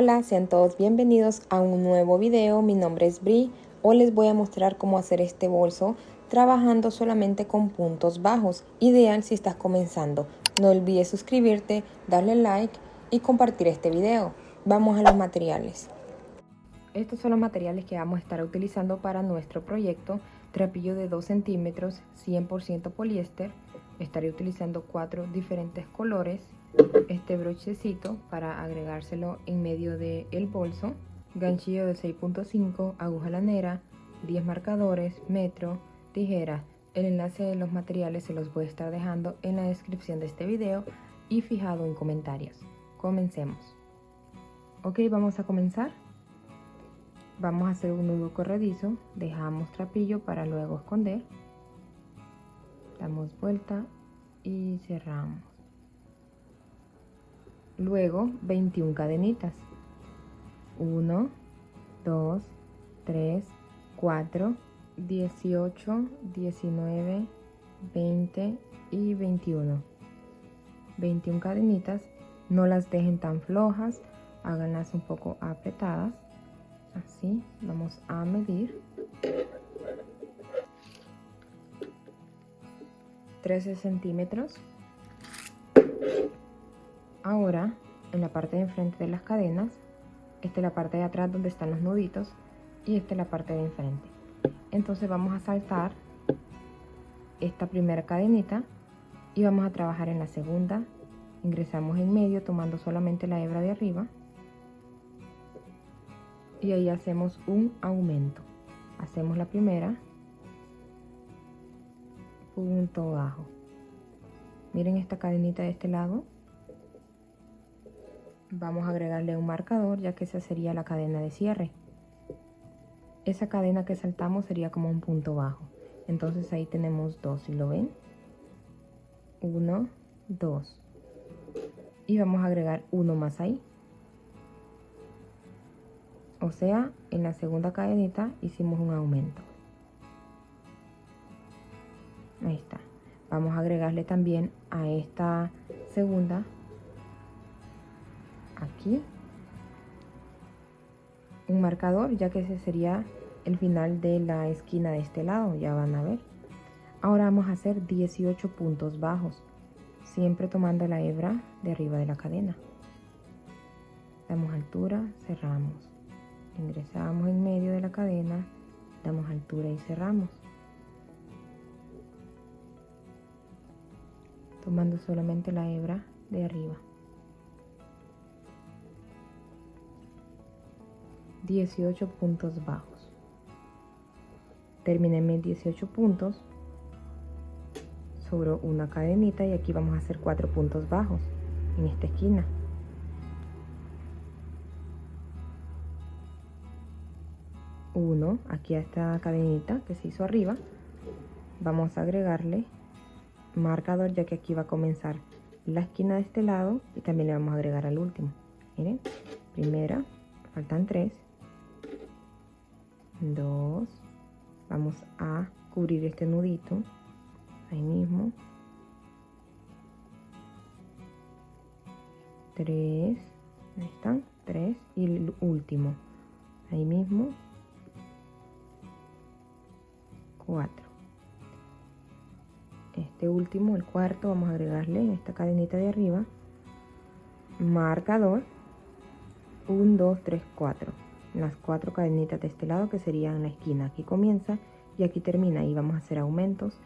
Hola, sean todos bienvenidos a un nuevo video. Mi nombre es Bri. Hoy les voy a mostrar cómo hacer este bolso trabajando solamente con puntos bajos, ideal si estás comenzando. No olvides suscribirte, darle like y compartir este video. Vamos a los materiales. Estos son los materiales que vamos a estar utilizando para nuestro proyecto. Trapillo de 2 centímetros, 100% poliéster. Estaré utilizando 4 diferentes colores. Este brochecito para agregárselo en medio del bolso. Ganchillo de 6.5, aguja lanera, 10 marcadores, metro, tijeras. El enlace de los materiales se los voy a estar dejando en la descripción de este video y fijado en comentarios. Comencemos. Ok, vamos a comenzar. Vamos a hacer un nudo corredizo, dejamos trapillo para luego esconder, damos vuelta y cerramos. Luego 21 cadenitas, 1, 2, 3, 4, 18, 19, 20 y 21. 21 cadenitas, no las dejen tan flojas, háganlas un poco apretadas. Así, vamos a medir 13 centímetros. Ahora, en la parte de enfrente de las cadenas, esta es la parte de atrás donde están los nuditos y esta es la parte de enfrente. Entonces vamos a saltar esta primera cadenita y vamos a trabajar en la segunda. Ingresamos en medio tomando solamente la hebra de arriba. Y ahí hacemos un aumento. Hacemos la primera, punto bajo. Miren esta cadenita de este lado. Vamos a agregarle un marcador, ya que esa sería la cadena de cierre. Esa cadena que saltamos sería como un punto bajo. Entonces ahí tenemos dos, si lo ven. 1, 2. Y vamos a agregar uno más ahí. O sea, en la segunda cadenita hicimos un aumento. Ahí está. Vamos a agregarle también a esta segunda, aquí, un marcador, ya que ese sería el final de la esquina de este lado, ya van a ver. Ahora vamos a hacer 18 puntos bajos, siempre tomando la hebra de arriba de la cadena. Damos altura, cerramos. Ingresamos en medio de la cadena, damos altura y cerramos. Tomando solamente la hebra de arriba. 18 puntos bajos. Terminé mis 18 puntos. Sobró una cadenita y aquí vamos a hacer 4 puntos bajos en esta esquina. Uno, aquí a esta cadenita que se hizo arriba, vamos a agregarle marcador, ya que aquí va a comenzar la esquina de este lado y también le vamos a agregar al último. Miren, primera, faltan 3, 2, vamos a cubrir este nudito ahí mismo, 3, ahí están, 3 y el último ahí mismo, 4. Este último, el cuarto, vamos a agregarle en esta cadenita de arriba marcador, 1, 2, 3, 4. Las 4 cadenitas de este lado, que serían la esquina. Aquí comienza y aquí termina, y vamos a hacer aumentos,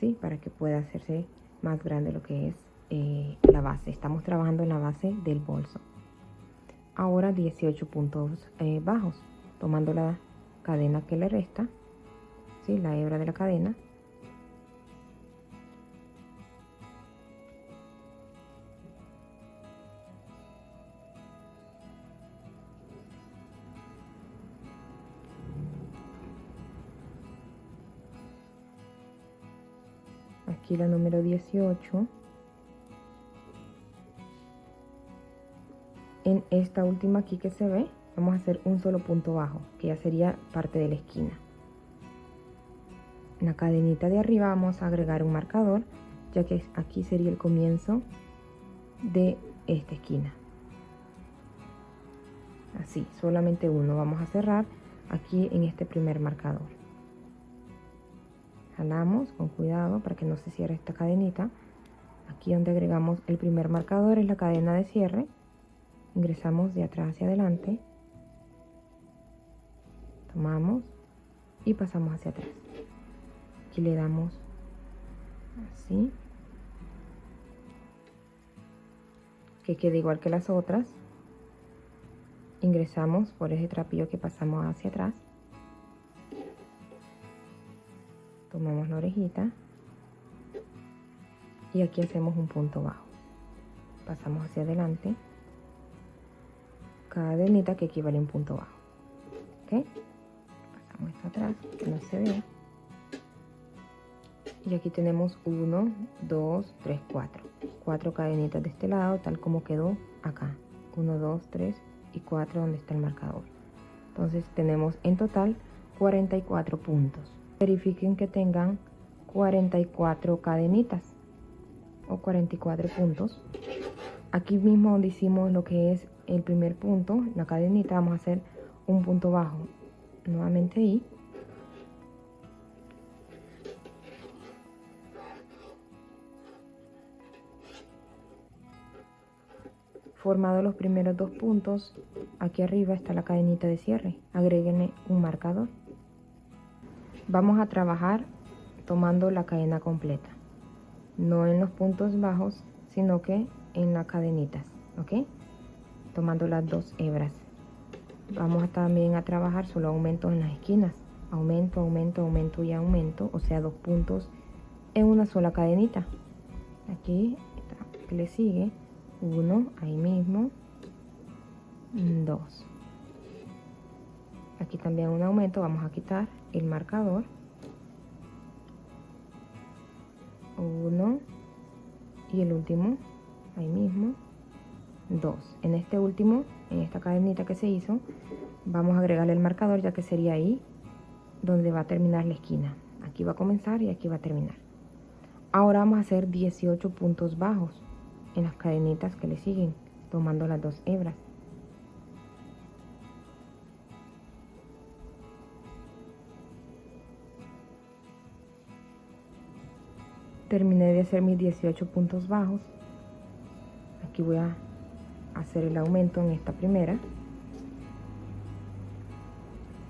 ¿sí? Para que pueda hacerse más grande lo que es la base. Estamos trabajando en la base del bolso. Ahora 18 puntos bajos, tomando la cadena que le resta, ¿sí? La hebra de la cadena. Aquí la número 18. En esta última aquí que se ve, vamos a hacer un solo punto bajo, que ya sería parte de la esquina. En la cadenita de arriba vamos a agregar un marcador, ya que aquí sería el comienzo de esta esquina. así, solamente uno. Vamos a cerrar aquí en este primer marcador. Jalamos con cuidado para que no se cierre esta cadenita. Aquí donde agregamos el primer marcador es la cadena de cierre. Ingresamos de atrás hacia adelante, tomamos y pasamos hacia atrás. Aquí le damos así, que quede igual que las otras. Ingresamos por ese trapillo que pasamos hacia atrás, tomamos la orejita y aquí hacemos un punto bajo. Pasamos hacia adelante, cadenita que equivale a un punto bajo. ¿Ok? Pasamos esto atrás, que no se ve. Y aquí tenemos 1, 2, 3, 4. 4 cadenitas de este lado, tal como quedó acá. 1, 2, 3 y 4 donde está el marcador. Entonces tenemos en total 44 puntos. Verifiquen que tengan 44 cadenitas o 44 puntos. Aquí mismo donde hicimos lo que es el primer punto, la cadenita, vamos a hacer un punto bajo. Nuevamente ahí. Formado los primeros 2 puntos, aquí arriba está la cadenita de cierre. Agréguenle un marcador. Vamos a trabajar tomando la cadena completa, no en los puntos bajos, sino que en las cadenitas, ¿ok? Tomando las 2 hebras. Vamos también a trabajar solo aumentos en las esquinas. Aumento, aumento, aumento y aumento, o sea, 2 puntos en una sola cadenita. Aquí que le sigue 1, ahí mismo, 2. Aquí también un aumento, vamos a quitar el marcador. 1 y el último, ahí mismo, 2. En este último, en esta cadenita que se hizo, vamos a agregarle el marcador, ya que sería ahí donde va a terminar la esquina. Aquí va a comenzar y aquí va a terminar. Ahora vamos a hacer 18 puntos bajos en las cadenitas que le siguen, tomando las 2 hebras. Terminé de hacer mis 18 puntos bajos. Aquí voy a hacer el aumento en esta primera.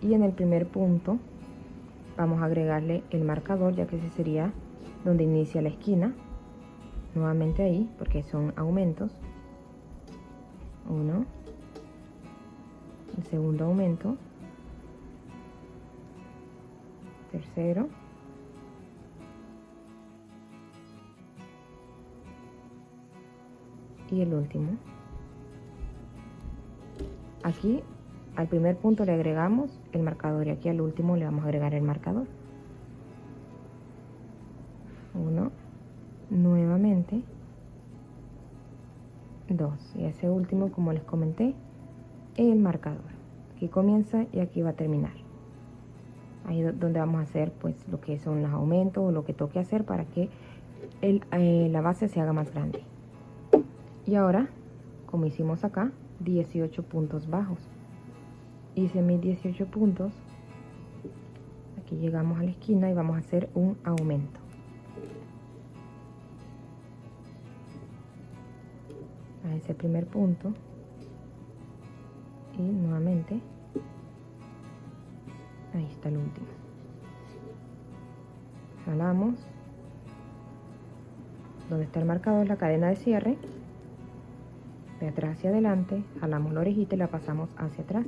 Y en el primer punto vamos a agregarle el marcador, ya que ese sería donde inicia la esquina. Nuevamente ahí, porque son aumentos. 1, el segundo aumento, tercero, y el último. Aquí al primer punto le agregamos el marcador y aquí al último le vamos a agregar el marcador. 1, nuevamente, 2, y ese último, como les comenté, el marcador. Aquí comienza y aquí va a terminar. Ahí es donde vamos a hacer pues lo que son los aumentos o lo que toque hacer para que la base se haga más grande. Y ahora, como hicimos acá, 18 puntos bajos. Hice mis 18 puntos. Aquí llegamos a la esquina y vamos a hacer un aumento. A ese primer punto. Y nuevamente, ahí está el último. Jalamos. Donde está el marcador, la cadena de cierre. De atrás hacia adelante, jalamos la orejita y la pasamos hacia atrás.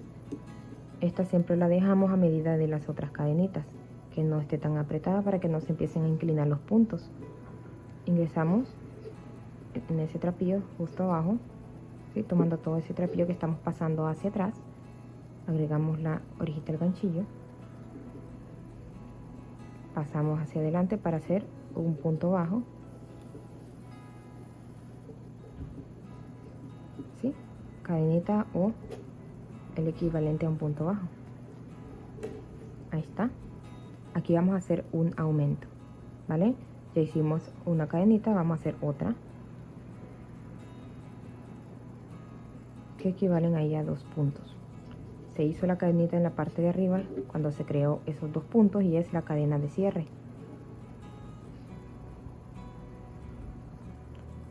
Esta siempre la dejamos a medida de las otras cadenitas, que no esté tan apretada para que no se empiecen a inclinar los puntos. Ingresamos en ese trapillo justo abajo, ¿sí? Tomando todo ese trapillo que estamos pasando hacia atrás, agregamos la orejita del ganchillo, pasamos hacia adelante para hacer un punto bajo, ¿sí? Cadenita o el equivalente a un punto bajo. Ahí está. Aquí vamos a hacer un aumento, ¿vale? Ya hicimos una cadenita, vamos a hacer otra que equivalen ahí a 2 puntos. se hizo la cadenita en la parte de arriba cuando se creó esos dos puntos y es la cadena de cierre.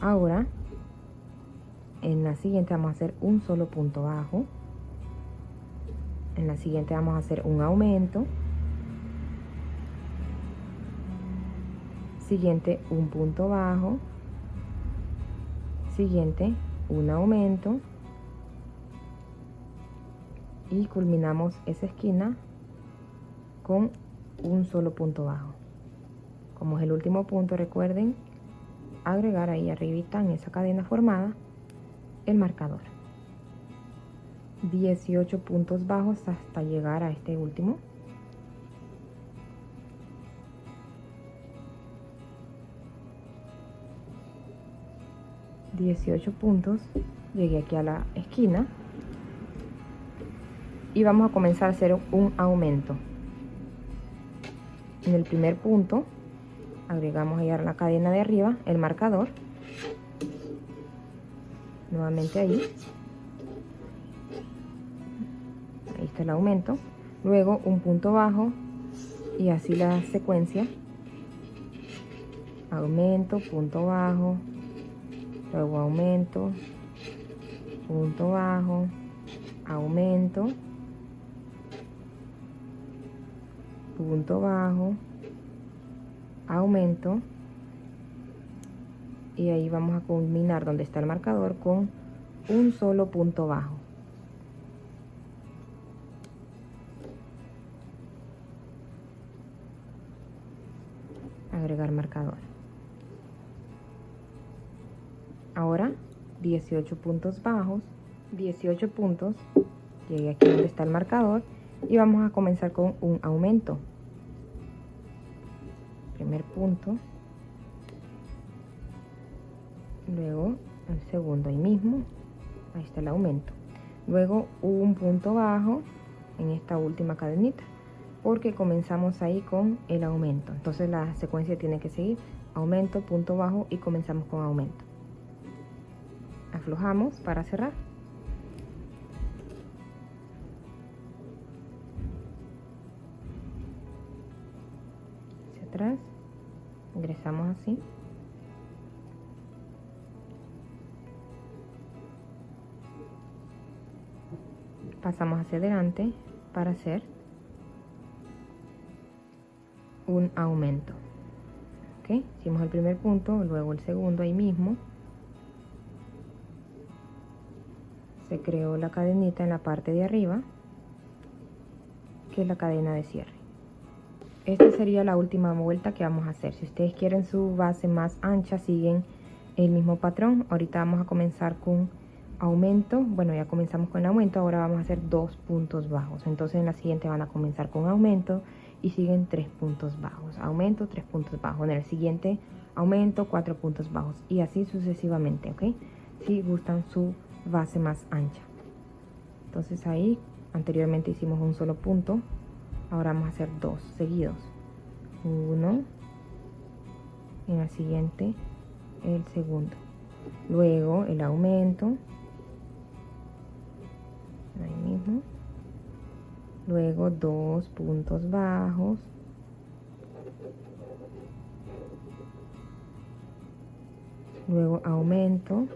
Ahora en la siguiente vamos a hacer un solo punto bajo, en la siguiente vamos a hacer un aumento, siguiente un punto bajo, siguiente un aumento y culminamos esa esquina con un solo punto bajo. Como es el último punto, recuerden agregar ahí arribita en esa cadena formada el marcador. 18 puntos bajos hasta llegar a este último. ...18 puntos... llegué aquí a la esquina... y vamos a comenzar a hacer un aumento. En el primer punto agregamos ahí a la cadena de arriba el marcador, nuevamente ahí está el aumento, luego un punto bajo y así la secuencia: aumento, punto bajo, luego aumento, punto bajo, aumento, punto bajo, aumento, y ahí vamos a culminar donde está el marcador con un solo punto bajo. Agregar marcador. Ahora 18 puntos bajos, 18 puntos, llegué aquí donde está el marcador y vamos a comenzar con un aumento. Primer punto, luego el segundo ahí mismo, ahí está el aumento, luego un punto bajo en esta última cadenita porque comenzamos ahí con el aumento. Entonces la secuencia tiene que seguir: aumento, punto bajo y comenzamos con aumento. Aflojamos para cerrar. Hacia atrás, ingresamos así. Pasamos hacia adelante para hacer un aumento. ¿Ok? Hicimos el primer punto, luego el segundo ahí mismo. Se creó la cadenita en la parte de arriba, que es la cadena de cierre. Esta sería la última vuelta que vamos a hacer. Si ustedes quieren su base más ancha, siguen el mismo patrón. Ahorita vamos a comenzar con aumento. Bueno, ya comenzamos con el aumento, ahora vamos a hacer 2 puntos bajos. Entonces en la siguiente van a comenzar con aumento y siguen 3 puntos bajos. Aumento, 3 puntos bajos. En el siguiente aumento, 4 puntos bajos. Y así sucesivamente, ¿ok? Si gustan su base más ancha. Entonces ahí anteriormente hicimos un solo punto, ahora vamos a hacer 2 seguidos. Uno, en el siguiente el segundo, luego el aumento, ahí mismo, luego 2 puntos bajos, luego aumento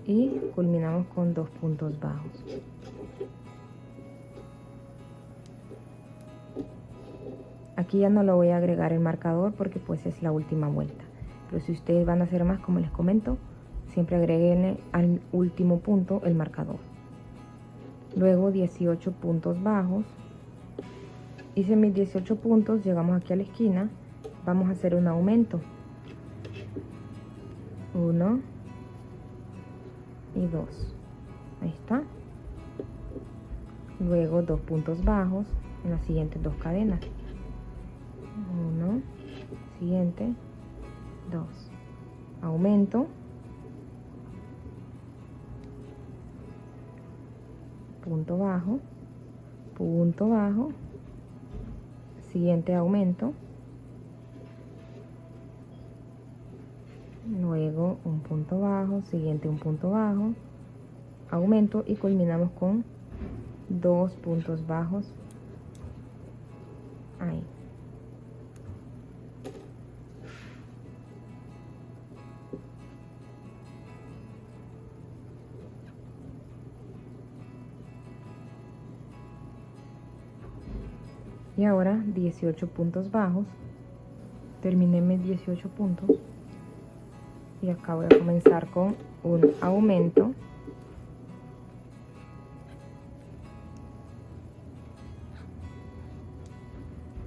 y culminamos con 2 puntos bajos. Aquí ya no lo voy a agregar el marcador porque pues es la última vuelta, pero si ustedes van a hacer más, como les comento, siempre agreguenle al último punto el marcador. Luego 18 puntos bajos. Hice mis 18 puntos, llegamos aquí a la esquina, vamos a hacer un aumento. 1 y 2, ahí está. Luego 2 puntos bajos en las siguientes 2 cadenas. 1, siguiente, 2, aumento, punto bajo, siguiente aumento, luego un punto bajo, siguiente un punto bajo, aumento y culminamos con 2 puntos bajos ahí. Y ahora 18 puntos bajos. Terminé mis 18 puntos y acá voy a comenzar con un aumento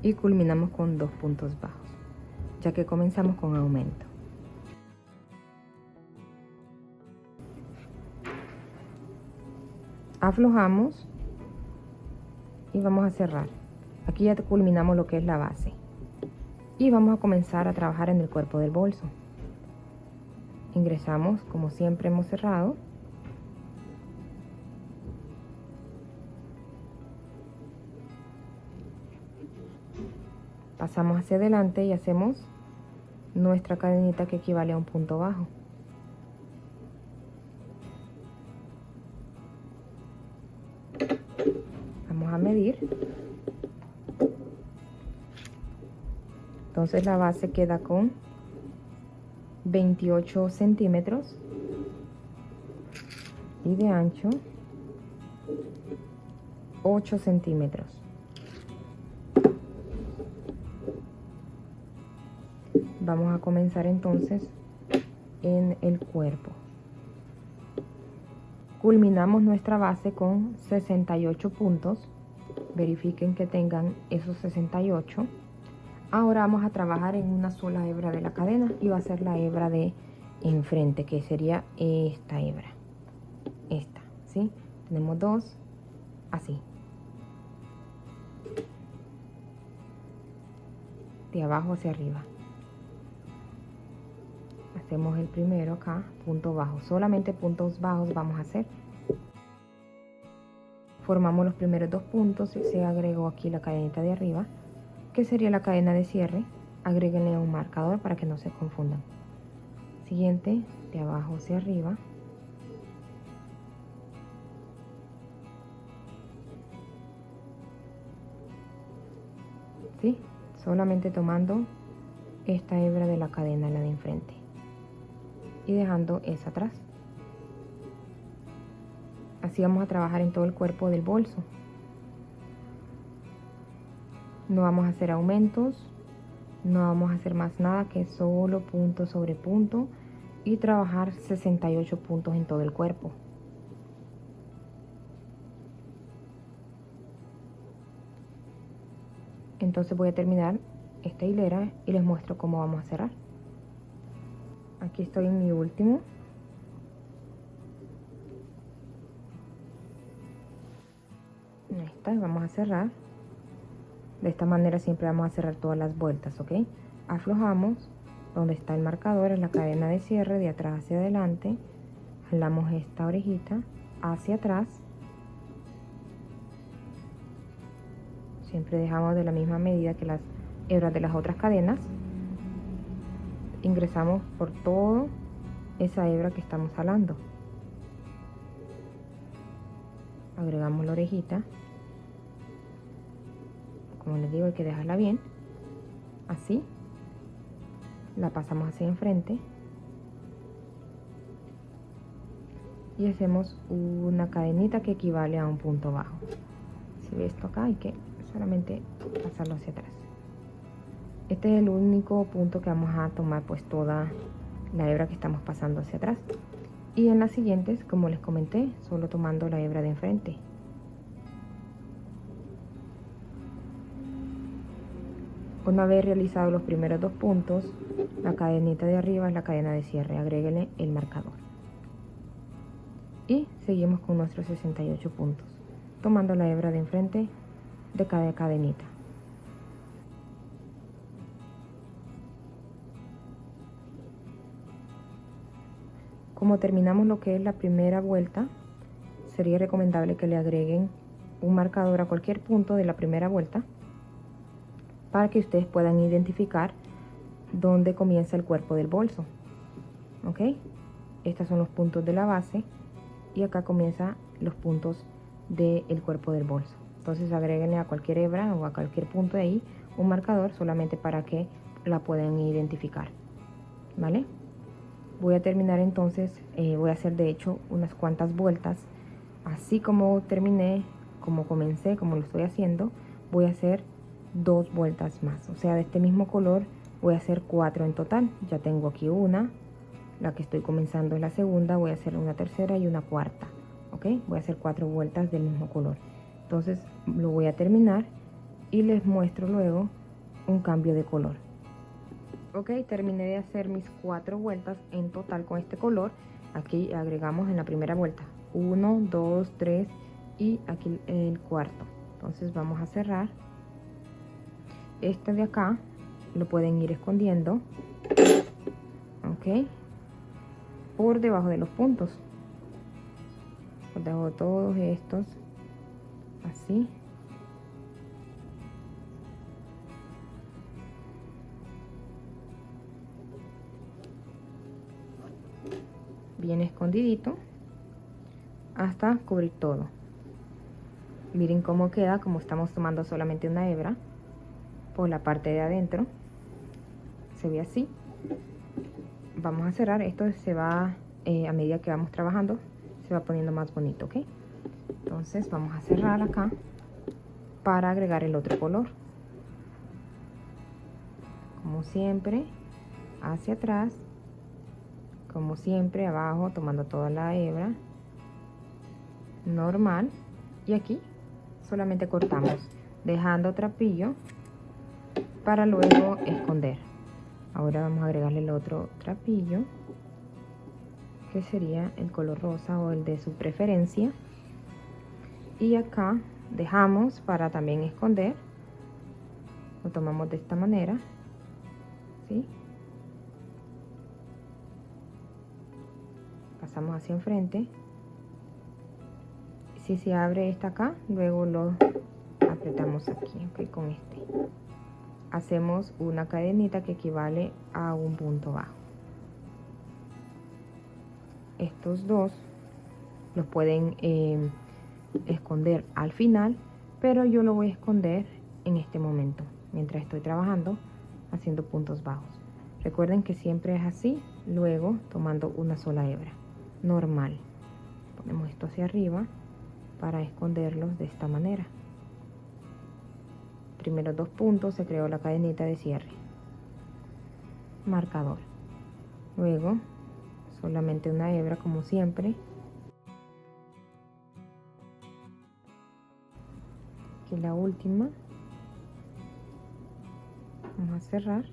y culminamos con 2 puntos bajos, ya que comenzamos con aumento. Aflojamos y vamos a cerrar. Aquí ya culminamos lo que es la base y vamos a comenzar a trabajar en el cuerpo del bolso. Ingresamos como siempre hemos cerrado, pasamos hacia adelante y hacemos nuestra cadenita que equivale a un punto bajo. Vamos a medir. Entonces la base queda con 28 centímetros y de ancho 8 centímetros. Vamos a comenzar entonces en el cuerpo. Culminamos nuestra base con 68 puntos. Verifiquen que tengan esos 68. Ahora vamos a trabajar en una sola hebra de la cadena y va a ser la hebra de enfrente, que sería esta hebra. Esta, ¿sí? Tenemos dos, así. De abajo hacia arriba. Hacemos el primero acá, punto bajo. Solamente puntos bajos vamos a hacer. Formamos los primeros 2 puntos y se agregó aquí la cadenita de arriba, que sería la cadena de cierre. Agréguenle un marcador para que no se confundan. Siguiente, de abajo hacia arriba. ¿Sí? Solamente tomando esta hebra de la cadena, la de enfrente, y dejando esa atrás. Así vamos a trabajar en todo el cuerpo del bolso. No vamos a hacer aumentos, no vamos a hacer más nada que solo punto sobre punto y trabajar 68 puntos en todo el cuerpo. Entonces voy a terminar esta hilera y les muestro cómo vamos a cerrar. Aquí estoy en mi último. Ahí está, vamos a cerrar. De esta manera siempre vamos a cerrar todas las vueltas, ¿ok? Aflojamos donde está el marcador, en la cadena de cierre, de atrás hacia adelante. Jalamos esta orejita hacia atrás. Siempre dejamos de la misma medida que las hebras de las otras cadenas. Ingresamos por toda esa hebra que estamos jalando. Agregamos la orejita. Como les digo, hay que dejarla bien. Así. La pasamos hacia enfrente. Y hacemos una cadenita que equivale a un punto bajo. Si ve esto acá, hay que solamente pasarlo hacia atrás. Este es el único punto que vamos a tomar, pues toda la hebra que estamos pasando hacia atrás. Y en las siguientes, como les comenté, solo tomando la hebra de enfrente. Una vez realizado los primeros 2 puntos, la cadenita de arriba es la cadena de cierre. Agréguenle el marcador. Y seguimos con nuestros 68 puntos, tomando la hebra de enfrente de cada cadenita. Como terminamos lo que es la primera vuelta, sería recomendable que le agreguen un marcador a cualquier punto de la primera vuelta para que ustedes puedan identificar dónde comienza el cuerpo del bolso. ¿ok? Estos son los puntos de la base y acá comienzan los puntos del cuerpo del bolso. Entonces agréguenle a cualquier hebra o a cualquier punto de ahí un marcador solamente para que la puedan identificar, ¿vale? Voy a terminar entonces, voy a hacer de hecho unas cuantas vueltas, así como terminé, como comencé, como lo estoy haciendo, voy a hacer 2 vueltas más, o sea, de este mismo color voy a hacer 4 en total. Ya tengo aquí una, la que estoy comenzando es la segunda, voy a hacer una tercera y una cuarta, ¿ok? Voy a hacer 4 vueltas del mismo color. Entonces lo voy a terminar y les muestro luego un cambio de color. Ok, terminé de hacer mis 4 vueltas en total con este color. Aquí agregamos en la primera vuelta 1, 2, 3 y aquí el cuarto. Entonces vamos a cerrar. Este de acá lo pueden ir escondiendo, ok, por debajo de los puntos, por debajo de todos estos, así. Bien escondidito hasta cubrir todo. Miren cómo queda, como estamos tomando solamente una hebra por la parte de adentro, se ve así. Vamos a cerrar. Esto se va a medida que vamos trabajando, se va poniendo más bonito, ¿ok? Entonces vamos a cerrar acá para agregar el otro color. Como siempre, hacia atrás, como siempre, abajo, tomando toda la hebra normal, y aquí solamente cortamos, dejando trapillo para luego esconder. Ahora vamos a agregarle el otro trapillo, que sería el color rosa o el de su preferencia, y acá dejamos para también esconder. Lo tomamos de esta manera, ¿sí? Pasamos hacia enfrente. Si se abre esta acá, luego lo apretamos aquí, ¿ok? Con este hacemos una cadenita que equivale a un punto bajo. Estos dos los pueden esconder al final, pero yo lo voy a esconder en este momento mientras estoy trabajando haciendo puntos bajos. Recuerden que siempre es así, luego tomando una sola hebra normal. Ponemos esto hacia arriba para esconderlos de esta manera. Primeros 2 puntos se creó la cadenita de cierre, marcador. Luego solamente una hebra como siempre. Aquí la última. Vamos a cerrar.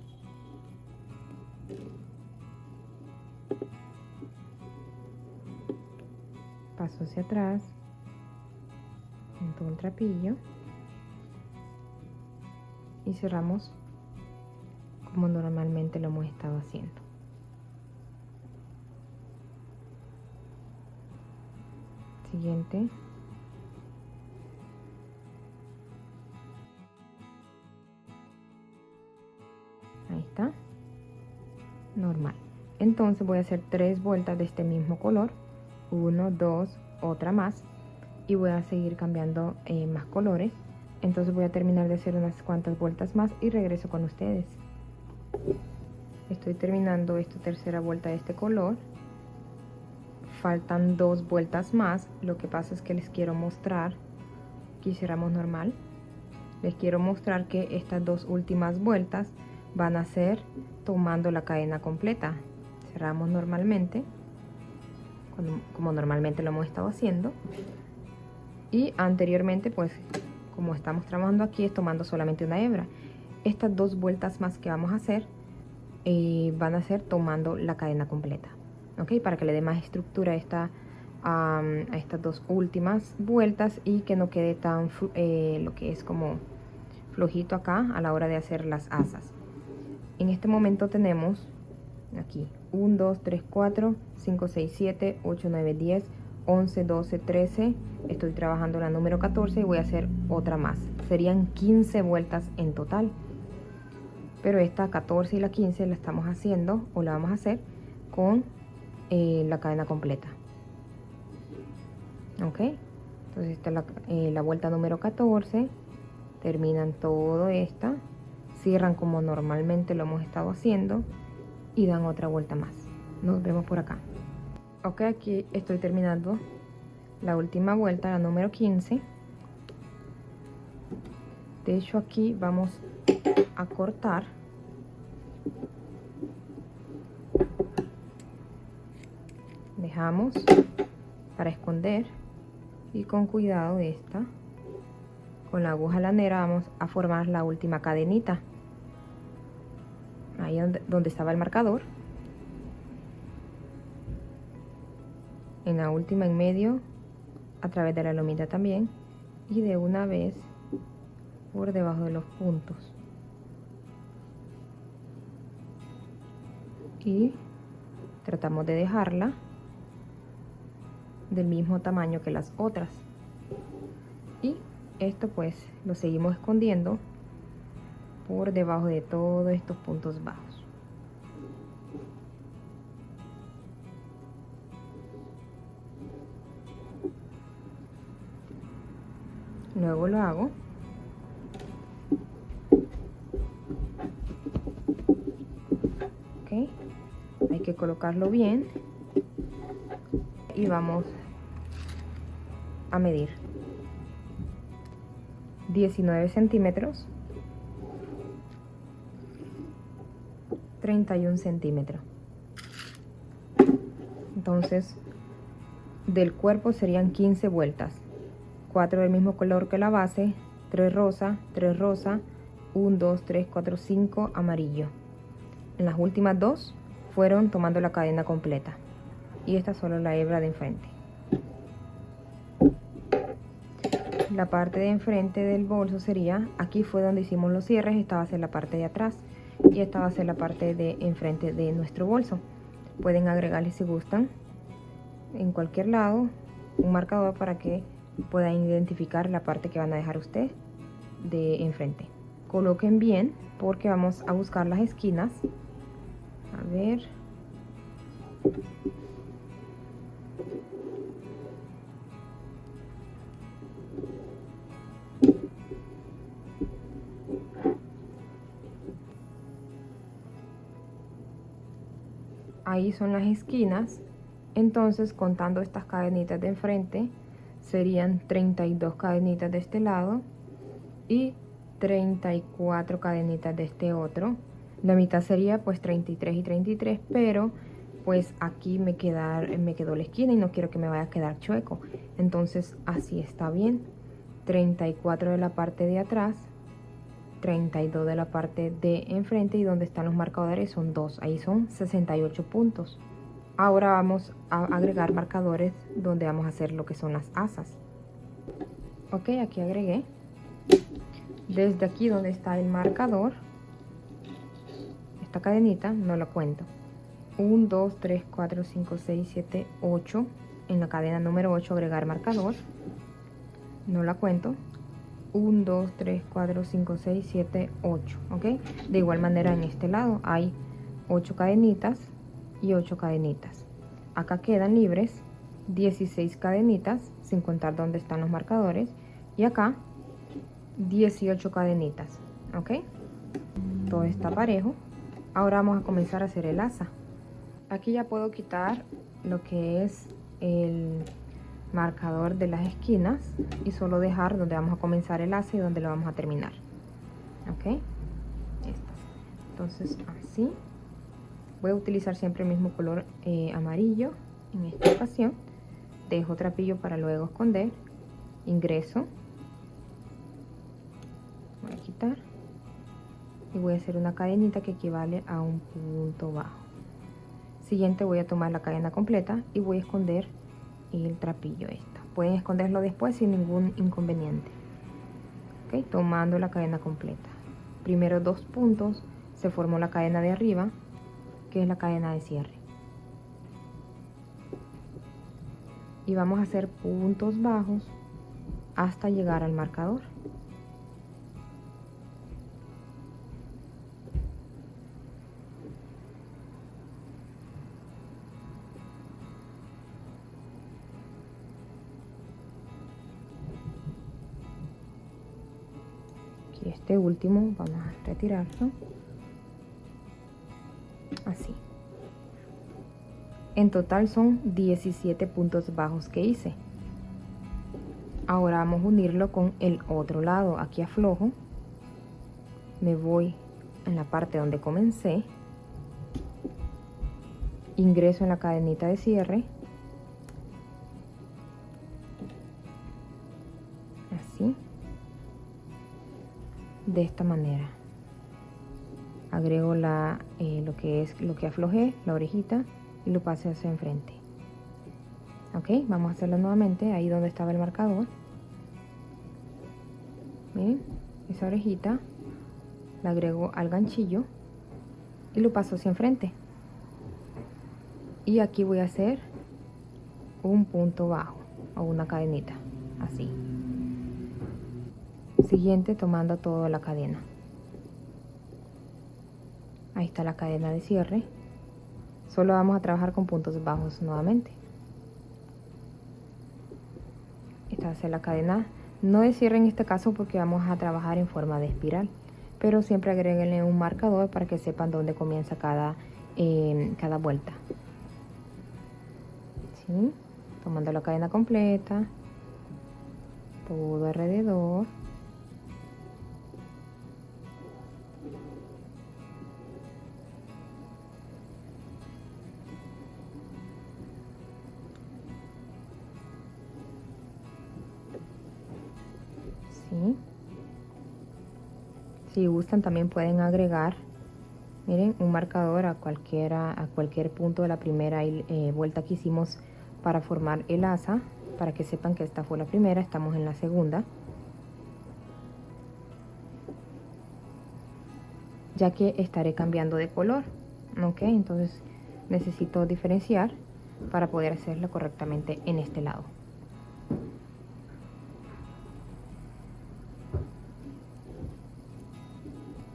Paso hacia atrás, junto un trapillo y cerramos como normalmente lo hemos estado haciendo. Siguiente. Ahí está. Normal. Entonces voy a hacer 3 vueltas de este mismo color. 1, 2, otra más. Y voy a seguir cambiando más colores. Entonces voy a terminar de hacer unas cuantas vueltas más y regreso con ustedes. Estoy terminando esta tercera vuelta de este color. Faltan 2 vueltas más. Lo que pasa es que les quiero mostrar, aquí cerramos normal, les quiero mostrar que estas 2 últimas vueltas van a ser tomando la cadena completa. Cerramos normalmente, como normalmente lo hemos estado haciendo, y anteriormente pues como estamos trabajando aquí es tomando solamente una hebra. Estas 2 vueltas más que vamos a hacer van a ser tomando la cadena completa, ¿ok? Para que le dé más estructura a estas 2 últimas vueltas y que no quede tan lo que es como flojito acá a la hora de hacer las asas. En este momento tenemos aquí 1, 2, 3, 4, 5, 6, 7, 8, 9, 10, 11, 12, 13. Estoy trabajando la número 14 y voy a hacer otra más. Serían 15 vueltas en total. Pero esta 14 y la 15 la estamos haciendo o la vamos a hacer con la cadena completa. Ok, entonces esta es la vuelta número 14. Terminan todo esta, cierran como normalmente lo hemos estado haciendo y dan otra vuelta más. Nos vemos por acá. Ok, aquí estoy terminando la última vuelta, la número 15. De hecho, aquí vamos a cortar. Dejamos para esconder y con cuidado de esta, con la aguja lanera vamos a formar la última cadenita. Ahí donde estaba el marcador. En la última en medio, a través de la lomita también. Y de una vez por debajo de los puntos. Y tratamos de dejarla del mismo tamaño que las otras. Y esto pues lo seguimos escondiendo por debajo de todos estos puntos bajos. Luego lo hago. Ok, hay que colocarlo bien y vamos a medir 19 centímetros, 31 centímetros. Entonces del cuerpo serían 15 vueltas, 4 del mismo color que la base, 3 rosa, 1, 2, 3, 4, 5 amarillo. En las últimas 2 fueron tomando la cadena completa y esta solo la hebra de enfrente. La parte de enfrente del bolso sería, aquí fue donde hicimos los cierres, esta va a ser la parte de atrás y esta va a ser la parte de enfrente de nuestro bolso. Pueden agregarle, si gustan, en cualquier lado un marcador para que puedan identificar la parte que van a dejar usted de enfrente. Coloquen bien porque vamos a buscar las esquinas. A ver. Ahí son las esquinas. Entonces, contando estas cadenitas de enfrente, serían 32 cadenitas de este lado y 34 cadenitas de este otro. La mitad sería pues 33 y 33, pero pues aquí me quedó la esquina y no quiero que me vaya a quedar chueco. Entonces así está bien. 34 de la parte de atrás, 32 de la parte de enfrente y donde están los marcadores son 2. Ahí son 68 puntos. Ahora vamos a agregar marcadores donde vamos a hacer lo que son las asas. Ok, aquí agregué. Desde aquí donde está el marcador, esta cadenita no la cuento. 1, 2, 3, 4, 5, 6, 7, 8. En la cadena número 8 agregar marcador. No la cuento. 1, 2, 3, 4, 5, 6, 7, 8. ¿Ok? De igual manera en este lado hay 8 cadenitas y 8 cadenitas. Acá quedan libres 16 cadenitas, sin contar donde están los marcadores. Y acá 18 cadenitas. ¿Ok? Todo está parejo. Ahora vamos a comenzar a hacer el asa. Aquí ya puedo quitar lo que es el marcador de las esquinas y solo dejar donde vamos a comenzar el asa y donde lo vamos a terminar. Ok, entonces así voy a utilizar siempre el mismo color amarillo. En esta ocasión dejo trapillo para luego esconder, ingreso, voy a quitar y voy a hacer una cadenita que equivale a un punto bajo. Siguiente voy a tomar la cadena completa y voy a esconder el trapillo esta. Pueden esconderlo después sin ningún inconveniente. Ok, tomando la cadena completa. Primero 2 puntos, se formó la cadena de arriba, que es la cadena de cierre. Y vamos a hacer puntos bajos hasta llegar al marcador. Y este último vamos a retirarlo así. En total son 17 puntos bajos que hice. Ahora vamos a unirlo con el otro lado. Aquí aflojo, me voy en la parte donde comencé, ingreso en la cadenita de cierre, así, de esta manera. Agrego lo que aflojé, la orejita, y lo paso hacia enfrente. Ok, vamos a hacerlo nuevamente ahí donde estaba el marcador. Miren, esa orejita la agrego al ganchillo y lo paso hacia enfrente. Y aquí voy a hacer un punto bajo o una cadenita, así. Siguiente, tomando toda la cadena. Ahí está la cadena de cierre. Solo vamos a trabajar con puntos bajos nuevamente. Esta va a ser la cadena, no de cierre en este caso porque vamos a trabajar en forma de espiral, pero siempre agréguenle un marcador para que sepan dónde comienza cada vuelta. ¿Sí? Tomando la cadena completa, todo alrededor. ¿Sí? Si gustan también pueden agregar, miren, un marcador a cualquier punto de la primera vuelta que hicimos para formar el asa, para que sepan que esta fue la primera, estamos en la segunda. Ya que estaré cambiando de color, ok, entonces necesito diferenciar para poder hacerlo correctamente en este lado.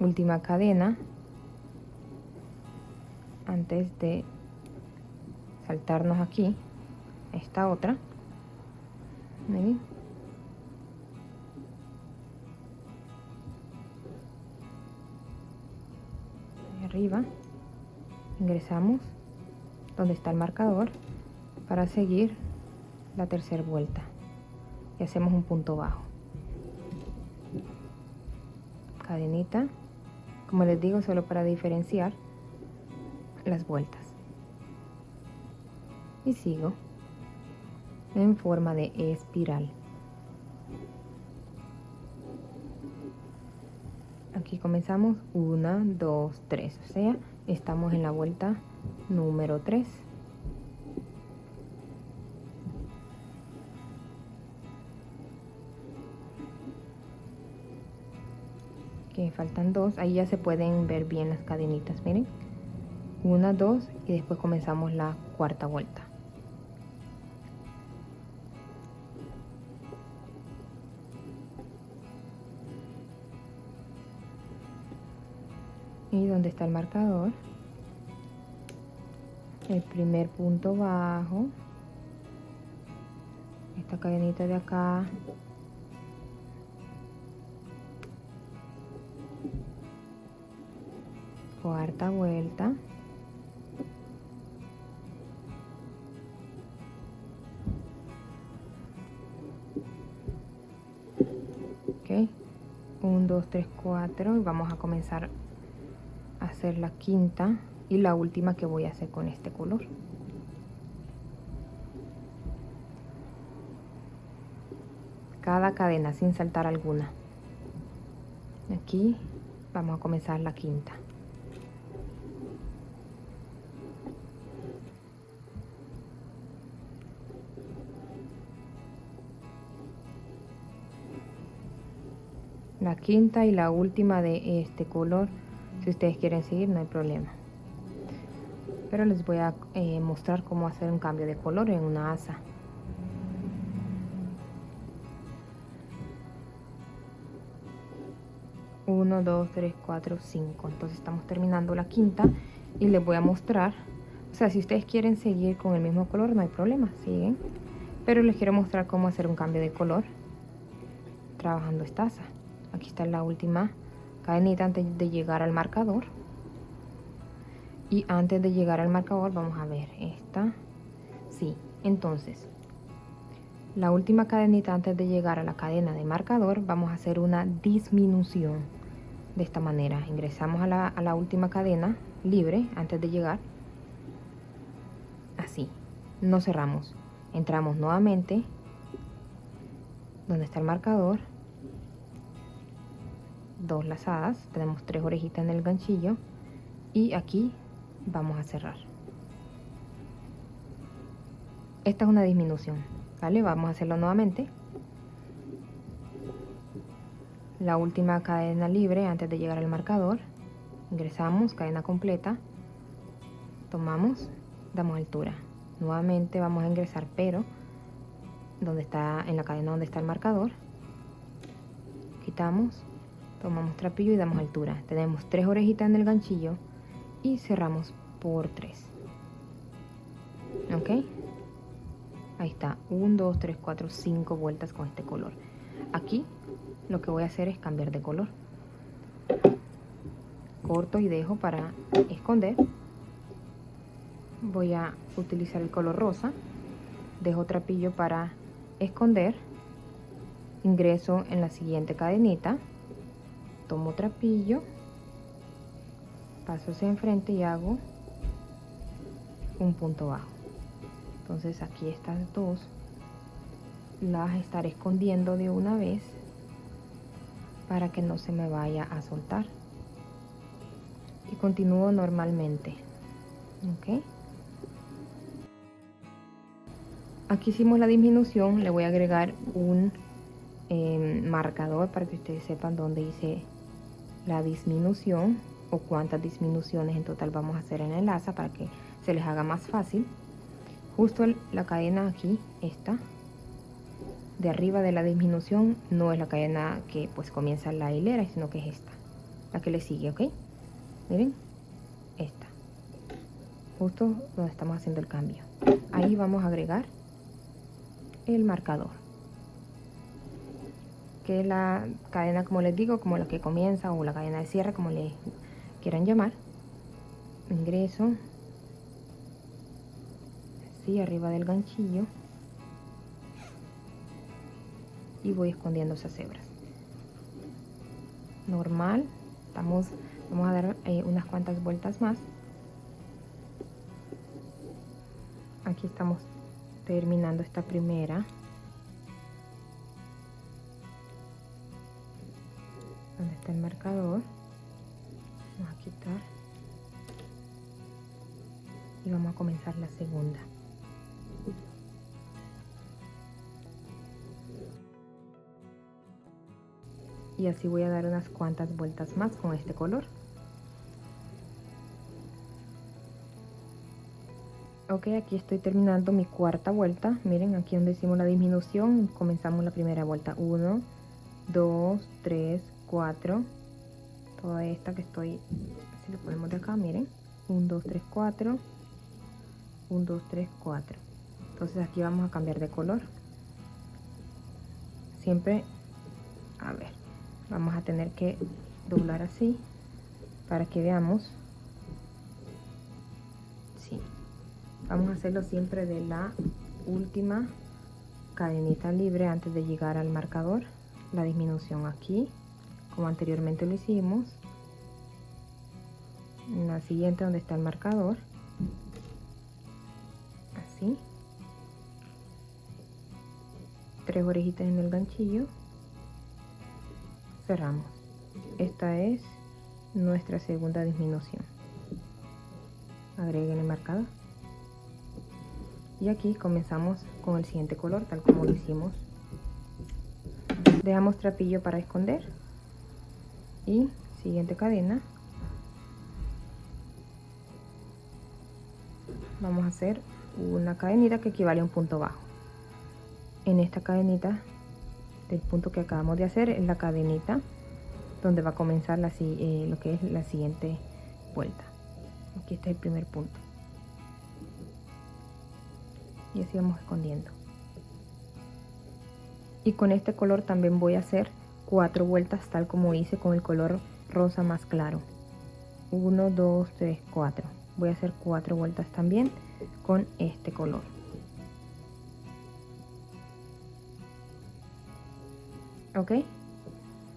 Última cadena antes de saltarnos aquí esta otra. ¿Ven? Arriba ingresamos donde está el marcador para seguir la tercera vuelta y hacemos un punto bajo, cadenita, como les digo, solo para diferenciar las vueltas, y sigo en forma de espiral. Aquí comenzamos 1, 2, 3, o sea, estamos en la vuelta número 3. Que faltan 2, ahí ya se pueden ver bien las cadenitas, miren, 1, 2 y después comenzamos la cuarta vuelta. Y donde está el marcador, el primer punto bajo, esta cadenita de acá, cuarta vuelta, ok, 1, 2, 3, 4 y vamos a comenzar a hacer la quinta y la última que voy a hacer con este color. Cada cadena sin saltar alguna. Aquí vamos a comenzar la quinta. La quinta y la última de este color. Si ustedes quieren seguir, no hay problema. Pero les voy a mostrar cómo hacer un cambio de color en una asa. Uno, 2, 3, 4, 5. Entonces estamos terminando la quinta y les voy a mostrar. O sea, si ustedes quieren seguir con el mismo color, no hay problema, siguen. Pero les quiero mostrar cómo hacer un cambio de color trabajando esta asa. Aquí está la última cadenita antes de llegar al marcador. Y antes de llegar al marcador vamos a ver esta. Sí, entonces la última cadenita antes de llegar a la cadena de marcador vamos a hacer una disminución de esta manera. Ingresamos a la última cadena libre antes de llegar, así, no cerramos, entramos nuevamente donde está el marcador, 2 lazadas, tenemos 3 orejitas en el ganchillo y aquí vamos a cerrar. Esta es una disminución, ¿vale? Vamos a hacerlo nuevamente. La última cadena libre antes de llegar al marcador, ingresamos, cadena completa, tomamos, damos altura. Nuevamente vamos a ingresar, pero donde está, en la cadena donde está el marcador, quitamos, tomamos trapillo y damos altura. Tenemos 3 orejitas en el ganchillo y cerramos por 3. ¿Ok? Ahí está, 1, 2, 3, 4, 5 vueltas con este color. Aquí lo que voy a hacer es cambiar de color. Corto y dejo para esconder. Voy a utilizar el color rosa. Dejo trapillo para esconder. Ingreso en la siguiente cadenita. Tomo trapillo. Paso hacia enfrente y hago un punto bajo. Entonces aquí estas dos las estaré escondiendo de una vez para que no se me vaya a soltar. Y continúo normalmente. ¿Ok? Aquí hicimos la disminución. Le voy a agregar un marcador para que ustedes sepan dónde hice la disminución o cuántas disminuciones en total vamos a hacer en el asa para que se les haga más fácil. Justo la cadena aquí, esta de arriba de la disminución, no es la cadena que pues comienza la hilera, sino que es esta, la que le sigue, ¿ok? Miren, esta, justo donde estamos haciendo el cambio. Ahí vamos a agregar el marcador, que es la cadena, como les digo, como la que comienza, o la cadena de cierre, como le quieran llamar. Ingreso así arriba del ganchillo y voy escondiendo esas hebras. Normal, vamos a dar unas cuantas vueltas más. Aquí estamos terminando esta primera. Donde está el marcador, vamos a quitar y vamos a comenzar la segunda. Y así voy a dar unas cuantas vueltas más con este color. Ok, aquí estoy terminando mi cuarta vuelta. Miren, aquí donde hicimos la disminución, comenzamos la primera vuelta. 1, 2, 3, 4. Toda esta que estoy, si lo ponemos de acá, miren. 1, 2, 3, 4. 1, 2, 3, 4. Entonces aquí vamos a cambiar de color. Siempre, a ver, vamos a tener que doblar así para que veamos. Sí, vamos a hacerlo siempre de la última cadenita libre antes de llegar al marcador. La disminución aquí, como anteriormente lo hicimos. En la siguiente donde está el marcador, así. 3 orejitas en el ganchillo, cerramos. Esta es nuestra segunda disminución. Agreguen el marcador y aquí comenzamos con el siguiente color, tal como lo hicimos. Dejamos trapillo para esconder y siguiente cadena. Vamos a hacer una cadenita que equivale a un punto bajo. En esta cadenita del punto que acabamos de hacer es la cadenita donde va a comenzar lo que es la siguiente vuelta. Aquí está el primer punto y así vamos escondiendo. Y con este color también voy a hacer 4 vueltas tal como hice con el color rosa más claro. 1, 2, 3, 4. Voy a hacer 4 vueltas también con este color. Ok,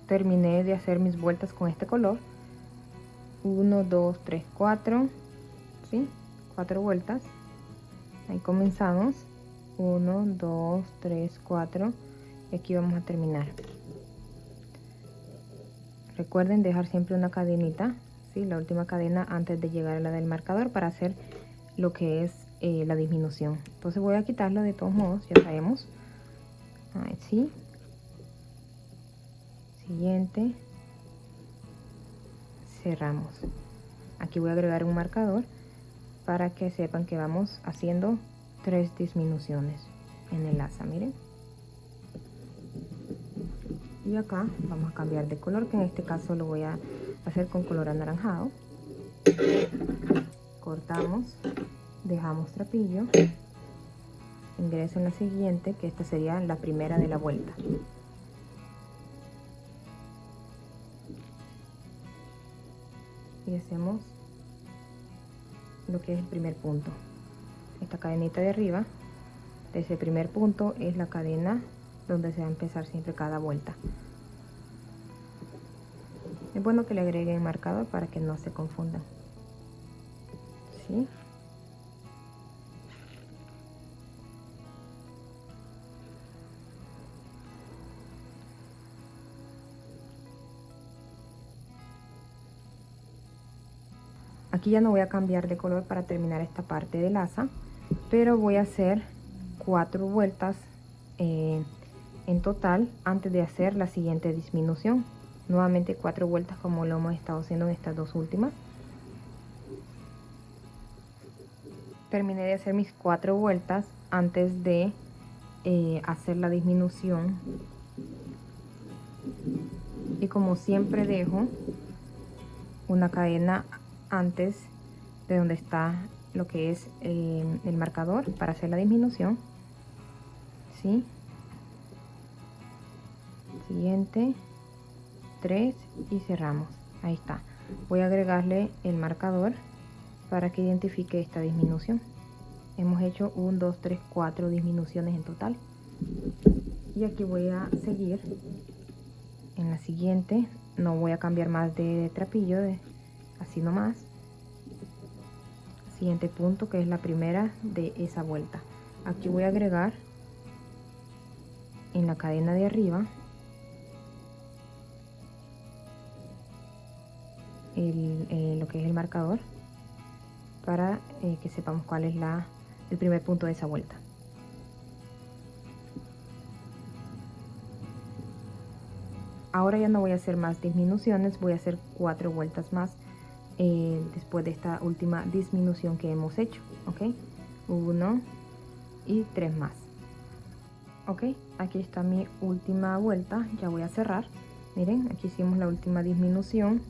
terminé de hacer mis vueltas con este color. 1, 2, 3, 4, ¿sí? 4 vueltas. Ahí comenzamos. 1, 2, 3, 4. Y aquí vamos a terminar. Recuerden dejar siempre una cadenita, ¿sí? La última cadena antes de llegar a la del marcador para hacer lo que es la disminución. Entonces voy a quitarlo de todos modos, ya sabemos. Así. Siguiente. Cerramos. Aquí voy a agregar un marcador para que sepan que vamos haciendo 3 disminuciones en el asa, miren. Y acá vamos a cambiar de color, que en este caso lo voy a hacer con color anaranjado. Cortamos, dejamos trapillo, ingreso en la siguiente, que esta sería la primera de la vuelta. Y hacemos lo que es el primer punto. Esta cadenita de arriba, de ese primer punto, es la cadena donde se va a empezar siempre cada vuelta. Es bueno que le agreguen marcador para que no se confundan. ¿Sí? Aquí ya no voy a cambiar de color para terminar esta parte del asa, pero voy a hacer 4 vueltas en total antes de hacer la siguiente disminución. Nuevamente 4 vueltas como lo hemos estado haciendo en estas dos últimas. Terminé de hacer mis 4 vueltas antes de hacer la disminución, y como siempre dejo una cadena antes de donde está lo que es el marcador para hacer la disminución. ¿Sí? Siguiente, 3 y cerramos. Ahí está. Voy a agregarle el marcador para que identifique esta disminución. Hemos hecho 1, 2, 3, 4 disminuciones en total. Y aquí voy a seguir en la siguiente. No voy a cambiar más de trapillo, así nomás. Siguiente punto, que es la primera de esa vuelta. Aquí voy a agregar en la cadena de arriba lo que es el marcador para que sepamos cuál es el primer punto de esa vuelta. Ahora ya no voy a hacer más disminuciones, voy a hacer 4 vueltas más después de esta última disminución que hemos hecho. Ok, 1 y 3 más. Ok, aquí está mi última vuelta, ya voy a cerrar. Miren, aquí hicimos la última disminución.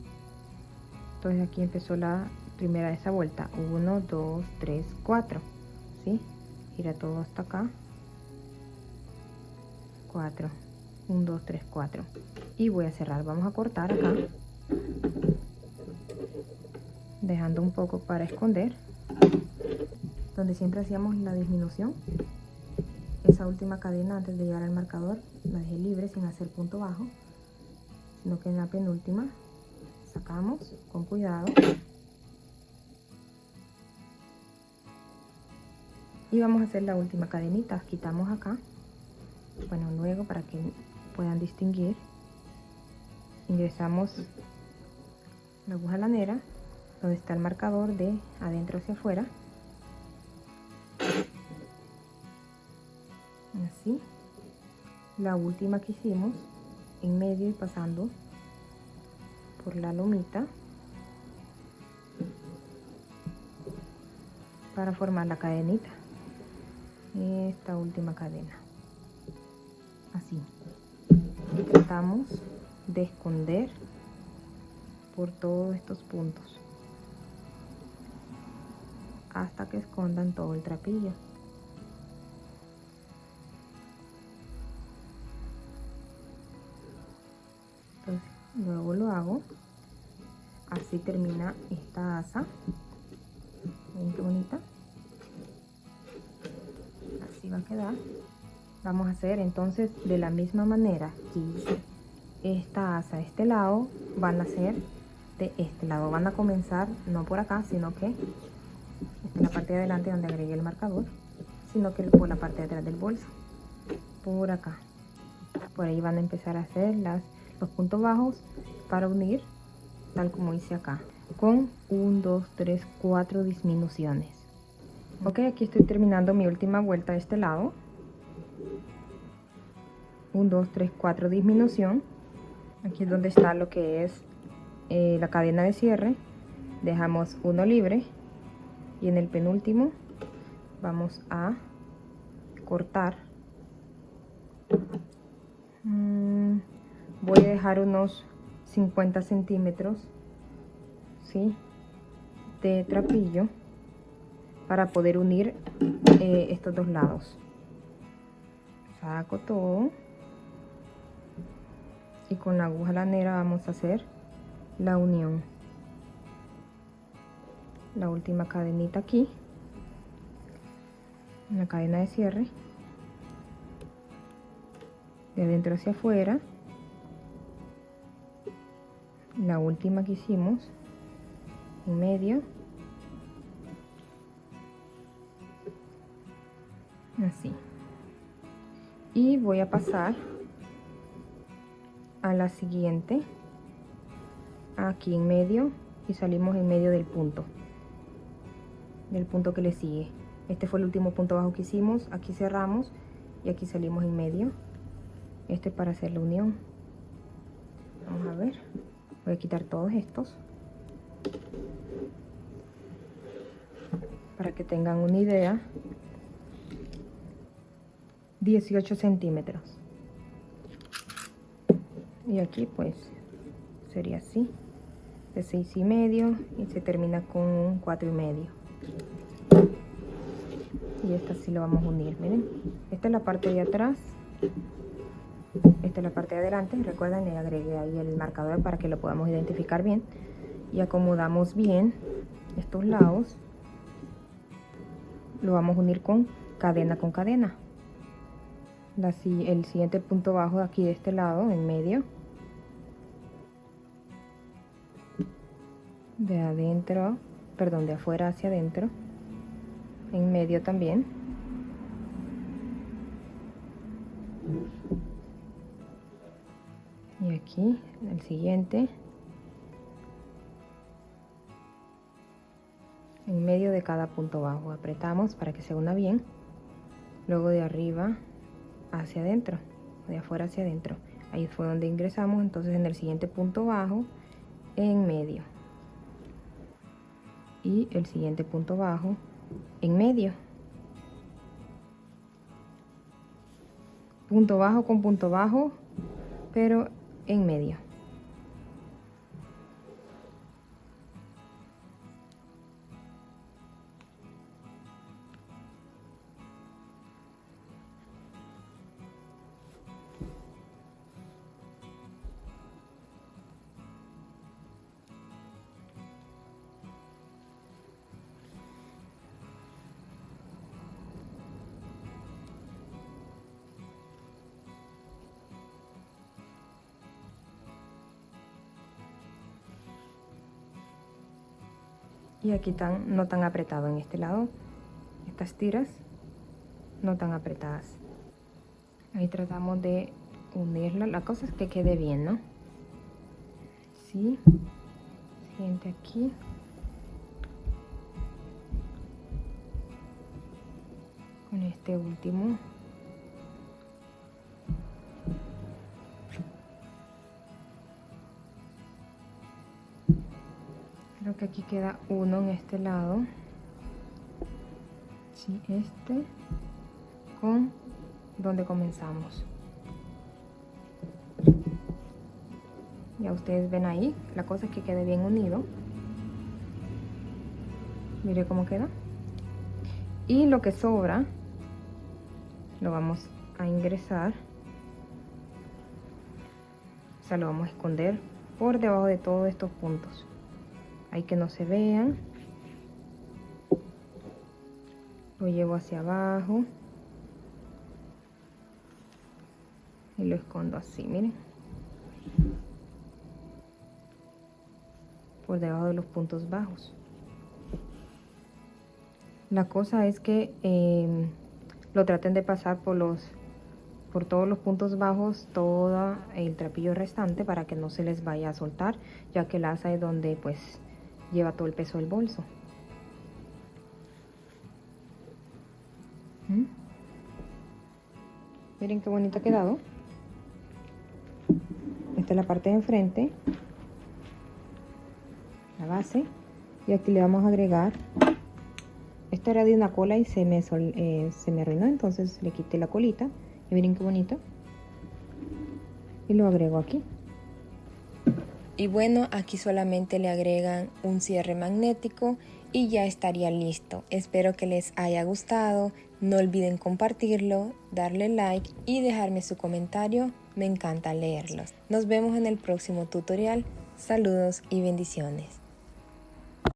Entonces aquí empezó la primera de esa vuelta. 1, 2, 3, 4. ¿Sí? Gira todo hasta acá. 4. 1, 2, 3, 4. Y voy a cerrar. Vamos a cortar acá, dejando un poco para esconder, donde siempre hacíamos la disminución. Esa última cadena antes de llegar al marcador la dejé libre sin hacer punto bajo, sino que en la penúltima sacamos con cuidado y vamos a hacer la última cadenita. Quitamos acá, bueno, luego para que puedan distinguir, ingresamos la aguja lanera donde está el marcador de adentro hacia afuera, así. La última que hicimos en medio y pasando por la lomita para formar la cadenita, esta última cadena, así. Y tratamos de esconder por todos estos puntos hasta que escondan todo el trapillo. Luego lo hago. Así termina esta asa. Miren qué bonita. Así va a quedar. Vamos a hacer entonces de la misma manera que hice esta asa a este lado, van a hacer de este lado. Van a comenzar no por acá, sino que esta es la parte de adelante donde agregué el marcador, sino que por la parte de atrás del bolso, por acá. Por ahí van a empezar a hacer los puntos bajos para unir, tal como hice acá, con 1, 2, 3, 4 disminuciones. Ok, aquí estoy terminando mi última vuelta de este lado. 1, 2, 3, 4 disminución. Aquí es donde está lo que es la cadena de cierre. Dejamos uno libre y en el penúltimo vamos a cortar. Voy a dejar unos 50 centímetros, ¿sí?, de trapillo para poder unir estos dos lados. Saco todo y con la aguja lanera vamos a hacer la unión. La última cadenita aquí, una cadena de cierre de adentro hacia afuera, la última que hicimos en medio, así, y voy a pasar a la siguiente aquí en medio y salimos en medio del punto que le sigue. Este fue el último punto bajo que hicimos. Aquí cerramos y aquí salimos en medio. Este para hacer la unión. Vamos a ver, voy a quitar todos estos para que tengan una idea. 18 centímetros, y aquí pues sería así, de 6,5, y se termina con un 4,5, y esta sí lo vamos a unir. Miren, esta es la parte de atrás, esta es la parte de adelante. Recuerden, le agregué ahí el marcador para que lo podamos identificar bien, y acomodamos bien estos lados. Lo vamos a unir con cadena con cadena. El siguiente punto bajo de aquí de este lado, en medio, de adentro, perdón, de afuera hacia adentro, en medio también, y aquí el siguiente, en medio de cada punto bajo. Apretamos para que se una bien, luego de arriba hacia adentro, de afuera hacia adentro. Ahí fue donde ingresamos. Entonces en el siguiente punto bajo, en medio, y el siguiente punto bajo en medio, punto bajo con punto bajo, pero en medio. Y aquí no tan apretado en este lado, estas tiras no tan apretadas. Ahí tratamos de unirla. La cosa es que quede bien, ¿no? Sí, siguiente aquí. Con este último. Creo que aquí queda uno en este lado. Sí, este con donde comenzamos. Ya ustedes ven ahí, la cosa es que quede bien unido. Mire cómo queda. Y lo que sobra lo vamos a ingresar, o sea, lo vamos a esconder por debajo de todos estos puntos. Hay que no se vean. Lo llevo hacia abajo y lo escondo así, miren, por debajo de los puntos bajos. La cosa es que lo traten de pasar por todos los puntos bajos, todo el trapillo restante, para que no se les vaya a soltar, ya que el asa es donde pues lleva todo el peso del bolso. Miren qué bonito ha quedado. Esta es la parte de enfrente, la base, y aquí le vamos a agregar. Esto era de una cola y se me arruinó, entonces le quité la colita. Y miren qué bonito. Y lo agrego aquí. Y bueno, aquí solamente le agregan un cierre magnético y ya estaría listo. Espero que les haya gustado. No olviden compartirlo, darle like y dejarme su comentario. Me encanta leerlos. Nos vemos en el próximo tutorial. Saludos y bendiciones.